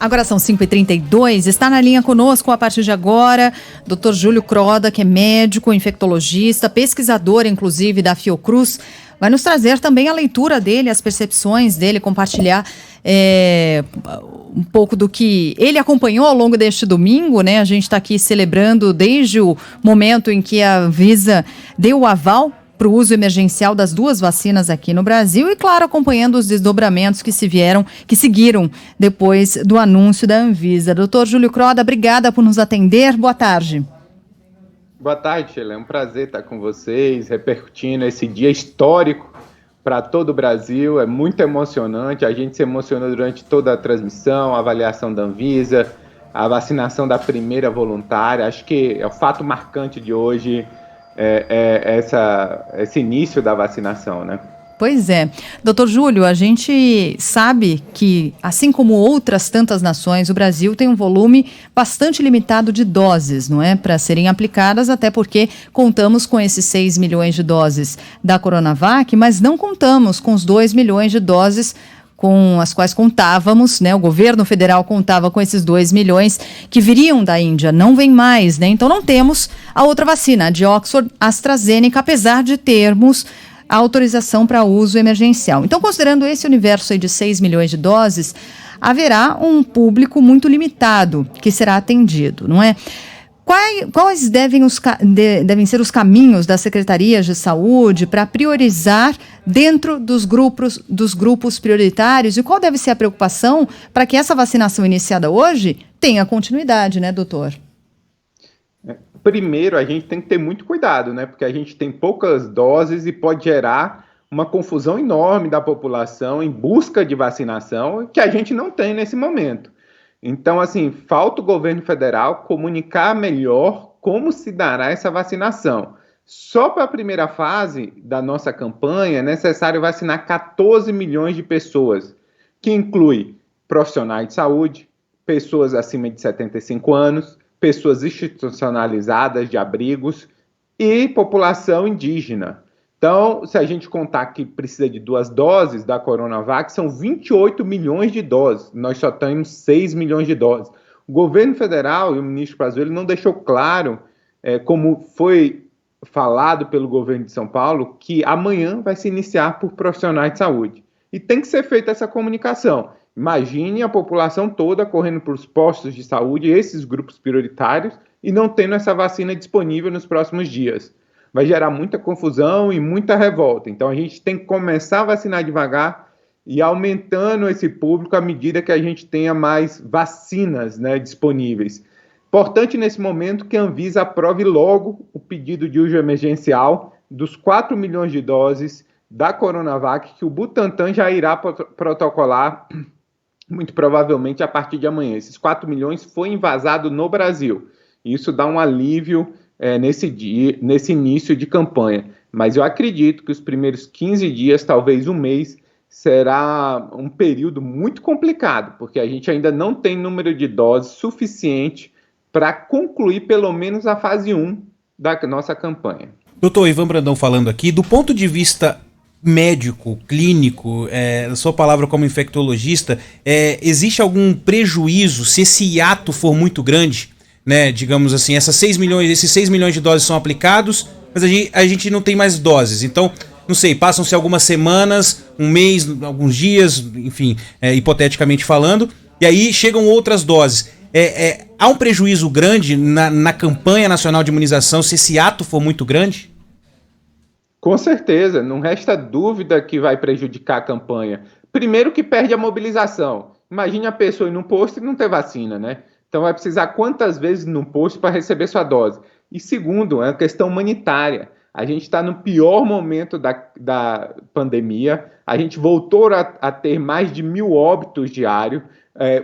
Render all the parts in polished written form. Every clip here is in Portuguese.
Agora são 5h32, está na linha conosco a partir de agora, Dr. Júlio Croda, que é médico, infectologista, pesquisador, inclusive, da Fiocruz, vai nos trazer também a leitura dele, as percepções dele, compartilhar um pouco do que ele acompanhou ao longo deste domingo, né? A gente está aqui celebrando desde o momento em que a Anvisa deu o aval para o uso emergencial das 2 vacinas aqui no Brasil e, claro, acompanhando os desdobramentos que seguiram depois do anúncio da Anvisa. Doutor Júlio Croda, obrigada por nos atender. Boa tarde. Boa tarde, Sheila. É um prazer estar com vocês, repercutindo esse dia histórico para todo o Brasil. É muito emocionante. A gente se emocionou durante toda a transmissão, a avaliação da Anvisa, a vacinação da primeira voluntária. Acho que é o fato marcante de hoje. Esse início da vacinação, né? Pois é. Doutor Júlio, a gente sabe que, assim como outras tantas nações, o Brasil tem um volume bastante limitado de doses, não é? Para serem aplicadas, até porque contamos com esses 6 milhões de doses da Coronavac, mas não contamos com os 2 milhões de doses com as quais contávamos, né? O governo federal contava com esses 2 milhões que viriam da Índia, não vem mais, né? Então não temos a outra vacina, a de Oxford AstraZeneca, apesar de termos a autorização para uso emergencial. Então, considerando esse universo aí de 6 milhões de doses, haverá um público muito limitado que será atendido, não é? Quais devem ser os caminhos das secretarias de saúde para priorizar dentro dos grupos prioritários e qual deve ser a preocupação para que essa vacinação iniciada hoje tenha continuidade, né, doutor? Primeiro, a gente tem que ter muito cuidado, né? Porque a gente tem poucas doses e pode gerar uma confusão enorme da população em busca de vacinação que a gente não tem nesse momento. Então, assim, falta o governo federal comunicar melhor como se dará essa vacinação. Só para a primeira fase da nossa campanha é necessário vacinar 14 milhões de pessoas, que inclui profissionais de saúde, pessoas acima de 75 anos, pessoas institucionalizadas de abrigos e população indígena. Então, se a gente contar que precisa de 2 doses da Coronavac, são 28 milhões de doses. Nós só temos 6 milhões de doses. O governo federal e o ministro Pazuello não deixou claro, como foi falado pelo governo de São Paulo, que amanhã vai se iniciar por profissionais de saúde. E tem que ser feita essa comunicação. Imagine a população toda correndo para os postos de saúde, esses grupos prioritários, e não tendo essa vacina disponível nos próximos dias. Vai gerar muita confusão e muita revolta. Então, a gente tem que começar a vacinar devagar e aumentando esse público à medida que a gente tenha mais vacinas, né, disponíveis. Importante nesse momento que a Anvisa aprove logo o pedido de uso emergencial dos 4 milhões de doses da Coronavac, que o Butantan já irá protocolar, muito provavelmente, a partir de amanhã. Esses 4 milhões foi invasado no Brasil. Isso dá um alívio nesse início de campanha. Mas eu acredito que os primeiros 15 dias, talvez um mês, será um período muito complicado, porque a gente ainda não tem número de doses suficiente para concluir pelo menos a fase 1 da nossa campanha. Doutor Ivan Brandão falando aqui, do ponto de vista médico, clínico, a sua palavra como infectologista, existe algum prejuízo se esse hiato for muito grande? Né, digamos assim, esses 6 milhões de doses são aplicados, mas a gente não tem mais doses. Então, não sei, passam-se algumas semanas, um mês, alguns dias, enfim, hipoteticamente falando, e aí chegam outras doses. Há um prejuízo grande na campanha nacional de imunização se esse ato for muito grande? Com certeza, não resta dúvida que vai prejudicar a campanha. Primeiro que perde a mobilização. Imagine a pessoa ir num posto e não ter vacina, né? Então, vai precisar quantas vezes no posto para receber sua dose? E segundo, é uma questão humanitária. A gente está no pior momento da pandemia. A gente voltou a ter mais de 1.000 óbitos diários.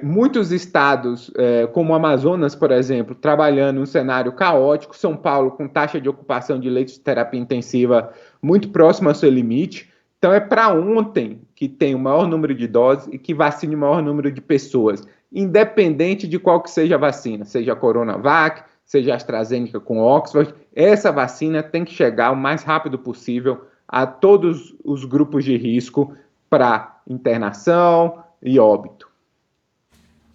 Muitos estados, como o Amazonas, por exemplo, trabalhando em um cenário caótico. São Paulo com taxa de ocupação de leitos de terapia intensiva muito próximo ao seu limite. Então, é para ontem que tem o maior número de doses e que vacine o maior número de pessoas, independente de qual que seja a vacina, seja a Coronavac, seja a AstraZeneca com Oxford, essa vacina tem que chegar o mais rápido possível a todos os grupos de risco para internação e óbito.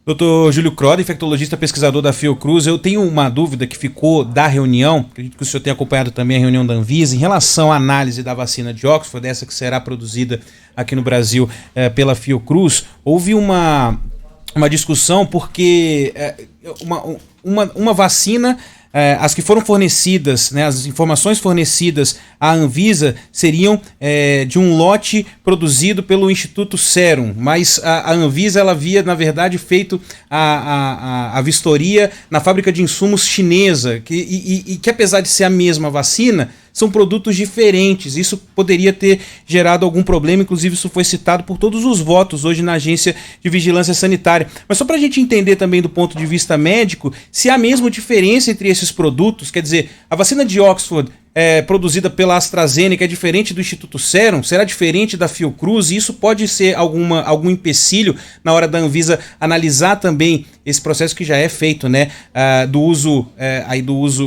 Dr. Júlio Croda, infectologista pesquisador da Fiocruz, eu tenho uma dúvida que ficou da reunião, acredito que o senhor tenha acompanhado também a reunião da Anvisa, em relação à análise da vacina de Oxford, essa que será produzida aqui no Brasil pela Fiocruz. Houve uma discussão porque uma vacina... as que foram fornecidas, né, as informações fornecidas à Anvisa seriam de um lote produzido pelo Instituto Serum, mas a Anvisa ela havia, na verdade, feito a vistoria na fábrica de insumos chinesa, que apesar de ser a mesma vacina, são produtos diferentes. Isso poderia ter gerado algum problema, inclusive isso foi citado por todos os votos hoje na Agência de Vigilância Sanitária. Mas só para a gente entender também do ponto de vista médico, se há mesmo diferença entre esses produtos, quer dizer, a vacina de Oxford produzida pela AstraZeneca é diferente do Instituto Serum, será diferente da Fiocruz, e isso pode ser algum empecilho na hora da Anvisa analisar também esse processo que já é feito, né, do uso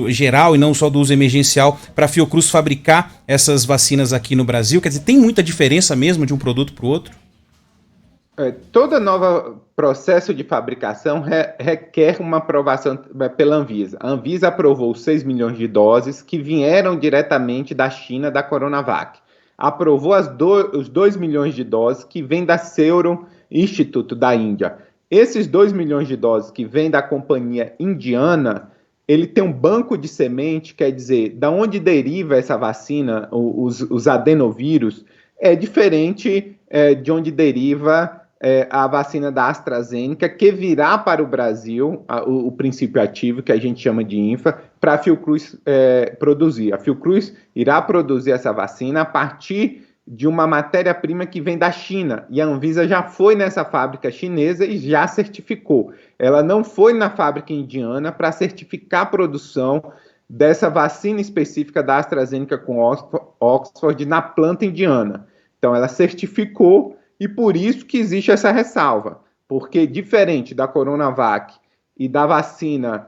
geral e não só do uso emergencial, para a Fiocruz fabricar essas vacinas aqui no Brasil. Quer dizer, tem muita diferença mesmo de um produto para o outro? Todo novo processo de fabricação requer uma aprovação pela Anvisa. A Anvisa aprovou 6 milhões de doses que vieram diretamente da China, da Coronavac. Aprovou os 2 milhões de doses que vêm da Serum Institute da Índia. Esses 2 milhões de doses que vêm da companhia indiana, ele tem um banco de semente, quer dizer, da onde deriva essa vacina, os adenovírus, é diferente de onde deriva a vacina da AstraZeneca, que virá para o Brasil, o princípio ativo, que a gente chama de INFA, para a Fiocruz produzir. A Fiocruz irá produzir essa vacina a partir de uma matéria-prima que vem da China, e a Anvisa já foi nessa fábrica chinesa e já certificou. Ela não foi na fábrica indiana para certificar a produção dessa vacina específica da AstraZeneca com Oxford na planta indiana. Então, ela certificou, e por isso que existe essa ressalva, porque diferente da Coronavac e da vacina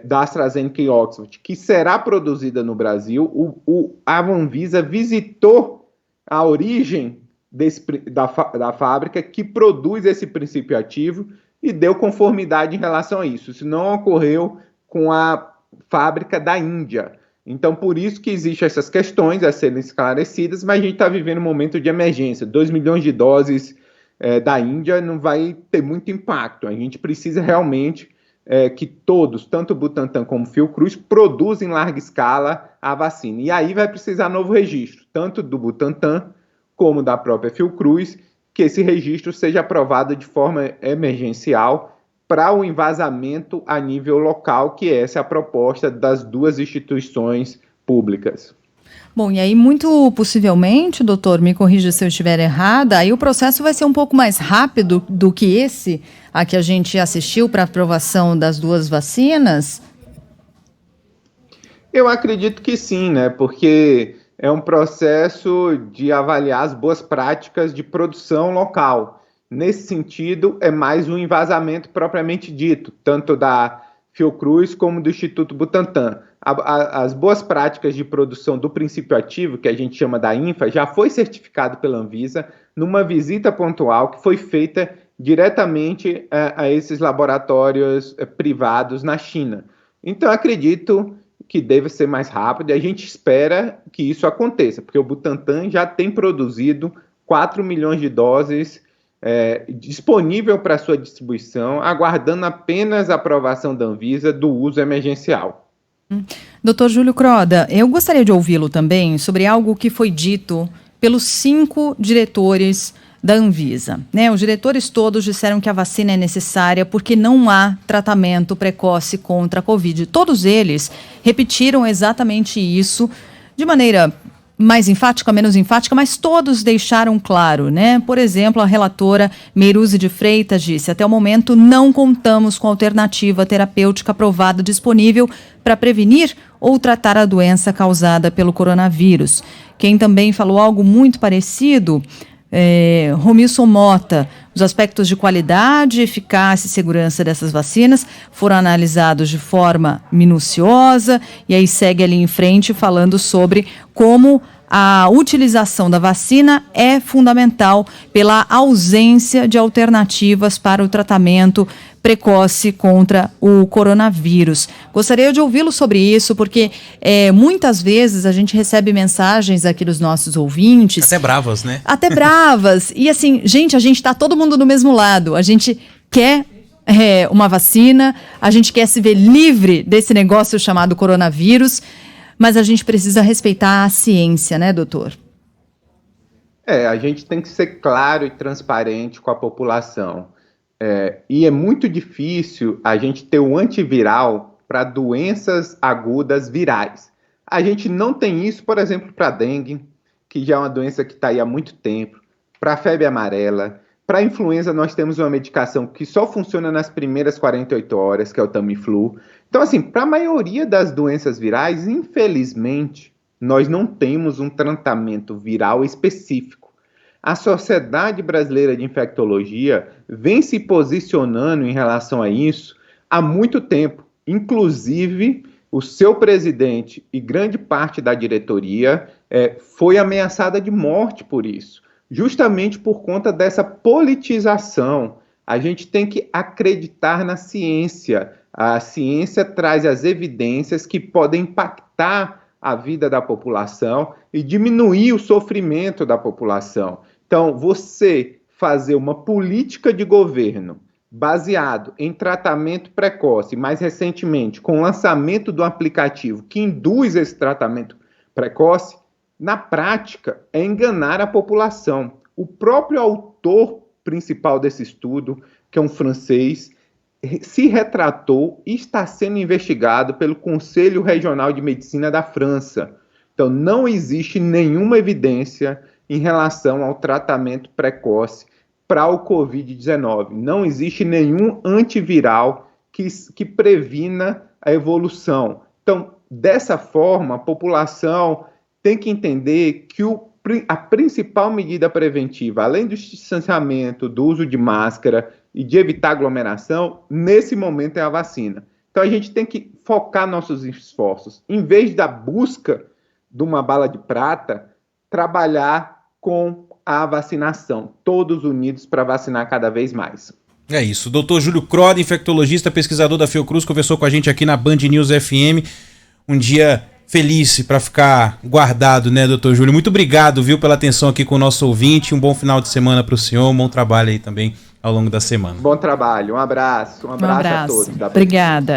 da AstraZeneca e Oxford, que será produzida no Brasil, a Anvisa visitou a origem da fábrica que produz esse princípio ativo e deu conformidade em relação a isso. Isso não ocorreu com a fábrica da Índia. Então, por isso que existem essas questões a serem esclarecidas, mas a gente está vivendo um momento de emergência. 2 milhões de doses da Índia não vai ter muito impacto. A gente precisa realmente que todos, tanto o Butantan como o Fiocruz, produzam em larga escala a vacina. E aí vai precisar novo registro, tanto do Butantan como da própria Fiocruz, que esse registro seja aprovado de forma emergencial para o envasamento a nível local, que essa é a proposta das duas instituições públicas. Bom, e aí muito possivelmente, doutor, me corrija se eu estiver errada, aí o processo vai ser um pouco mais rápido do que esse a que a gente assistiu para aprovação das duas vacinas? Eu acredito que sim, né? Porque é um processo de avaliar as boas práticas de produção local. Nesse sentido, é mais um envasamento propriamente dito, tanto da Fiocruz como do Instituto Butantan. As boas práticas de produção do princípio ativo, que a gente chama da INFA, já foi certificado pela Anvisa numa visita pontual que foi feita diretamente a esses laboratórios privados na China. Então, acredito que deve ser mais rápido e a gente espera que isso aconteça, porque o Butantan já tem produzido 4 milhões de doses disponível para sua distribuição, aguardando apenas a aprovação da Anvisa do uso emergencial. Dr. Júlio Croda, eu gostaria de ouvi-lo também sobre algo que foi dito pelos 5 diretores da Anvisa, né? Os diretores todos disseram que a vacina é necessária porque não há tratamento precoce contra a Covid. Todos eles repetiram exatamente isso de maneira mais enfática, menos enfática, mas todos deixaram claro, né? Por exemplo, a relatora Meiruzi de Freitas disse: até o momento não contamos com alternativa terapêutica aprovada disponível para prevenir ou tratar a doença causada pelo coronavírus. Quem também falou algo muito parecido, Romilson Mota: os aspectos de qualidade, eficácia e segurança dessas vacinas foram analisados de forma minuciosa, e aí segue ali em frente falando sobre como a utilização da vacina é fundamental pela ausência de alternativas para o tratamento precoce contra o coronavírus. Gostaria de ouvi-lo sobre isso, porque muitas vezes a gente recebe mensagens aqui dos nossos ouvintes. Até bravas, né? Até bravas. E assim, gente, a gente está todo mundo do mesmo lado. A gente quer uma vacina, a gente quer se ver livre desse negócio chamado coronavírus, mas a gente precisa respeitar a ciência, né, doutor? A gente tem que ser claro e transparente com a população. E é muito difícil a gente ter um antiviral para doenças agudas virais. A gente não tem isso, por exemplo, para a dengue, que já é uma doença que está aí há muito tempo, para a febre amarela. Para a influenza, nós temos uma medicação que só funciona nas primeiras 48 horas, que é o Tamiflu. Então, assim, para a maioria das doenças virais, infelizmente, nós não temos um tratamento viral específico. A Sociedade Brasileira de Infectologia vem se posicionando em relação a isso há muito tempo. Inclusive, o seu presidente e grande parte da diretoria foi ameaçada de morte por isso. Justamente por conta dessa politização. A gente tem que acreditar na ciência. A ciência traz as evidências que podem impactar a vida da população e diminuir o sofrimento da população. Então, você fazer uma política de governo baseado em tratamento precoce, mais recentemente, com o lançamento do aplicativo que induz esse tratamento precoce, na prática, é enganar a população. O próprio autor principal desse estudo, que é um francês, se retratou e está sendo investigado pelo Conselho Regional de Medicina da França. Então, não existe nenhuma evidência em relação ao tratamento precoce para o Covid-19. Não existe nenhum antiviral que previna a evolução. Então, dessa forma, a população tem que entender que a principal medida preventiva, além do distanciamento, do uso de máscara e de evitar aglomeração, nesse momento é a vacina. Então a gente tem que focar nossos esforços. Em vez da busca de uma bala de prata, trabalhar com a vacinação. Todos unidos para vacinar cada vez mais. É isso. Dr. Júlio Croda, infectologista, pesquisador da Fiocruz, conversou com a gente aqui na Band News FM. Um dia feliz para ficar guardado, né, doutor Júlio? Muito obrigado, viu, pela atenção aqui com o nosso ouvinte. Um bom final de semana para o senhor, um bom trabalho aí também ao longo da semana. Bom trabalho, um abraço a todos. Obrigada.